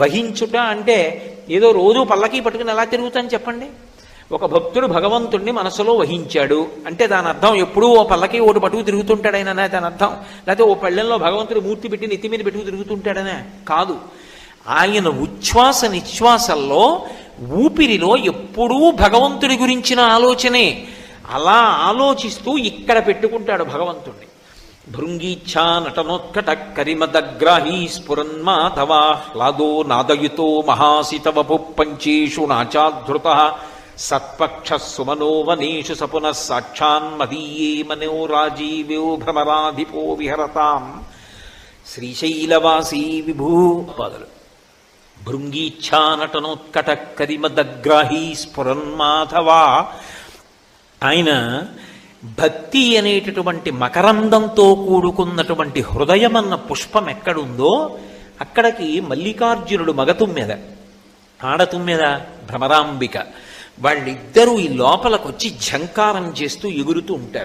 వహించుట అంటే ఏదో రోజు పల్లకి పట్టుకుని ఎలా తిరుగుతాను చెప్పండి. ఒక భక్తుడు భగవంతుణ్ణి మనసులో వహించాడు అంటే దాని అర్థం ఎప్పుడూ ఓ పల్లకి ఓటు పట్టుకు తిరుగుతుంటాడైనా దాని అర్థం, లేకపోతే ఓ పళ్ళెంలో భగవంతుడి మూర్తి పెట్టి నెత్తి మీద పెట్టుకు తిరుగుతుంటాడనే కాదు. ఆయన ఉచ్ఛ్వాస నిశ్వాసల్లో ఊపిరిలో ఎప్పుడూ భగవంతుడి గురించిన ఆలోచనే. అలా ఆలోచిస్తూ ఇక్కడ పెట్టుకుంటాడు భగవంతుణ్ణి. భృంగీచ్ఛా నటనోత్కట కరిమదగ్రాహీ స్ఫురన్మాధవాహ్లాదో నాదయుతో మహాసితవపు పంచేషు నాచాధృత సత్పక్ష సుమనోవనేషు సపునః సాక్షాన్మదీయే మనోరాజీవ్యో భ్రమరాధిపో విహరతాం శ్రీశైలవాసీ విభూ పాదలు. భృంగీచ్ఛా నటనోత్కట కరిమదగ్రాహీ స్ఫురన్మాధవా. ఆయన భక్తి అనేటటువంటి మకరందంతో కూడుకున్నటువంటి హృదయమన్న పుష్పం ఎక్కడుందో అక్కడికి మల్లికార్జునుడు మగతుమ్మెద, ఆడతుమ్మెద భ్రమరాంబిక, వాళ్ళిద్దరూ ఈ లోపలికొచ్చి ఝంకారం చేస్తూ ఎగురుతూ ఉంటారు.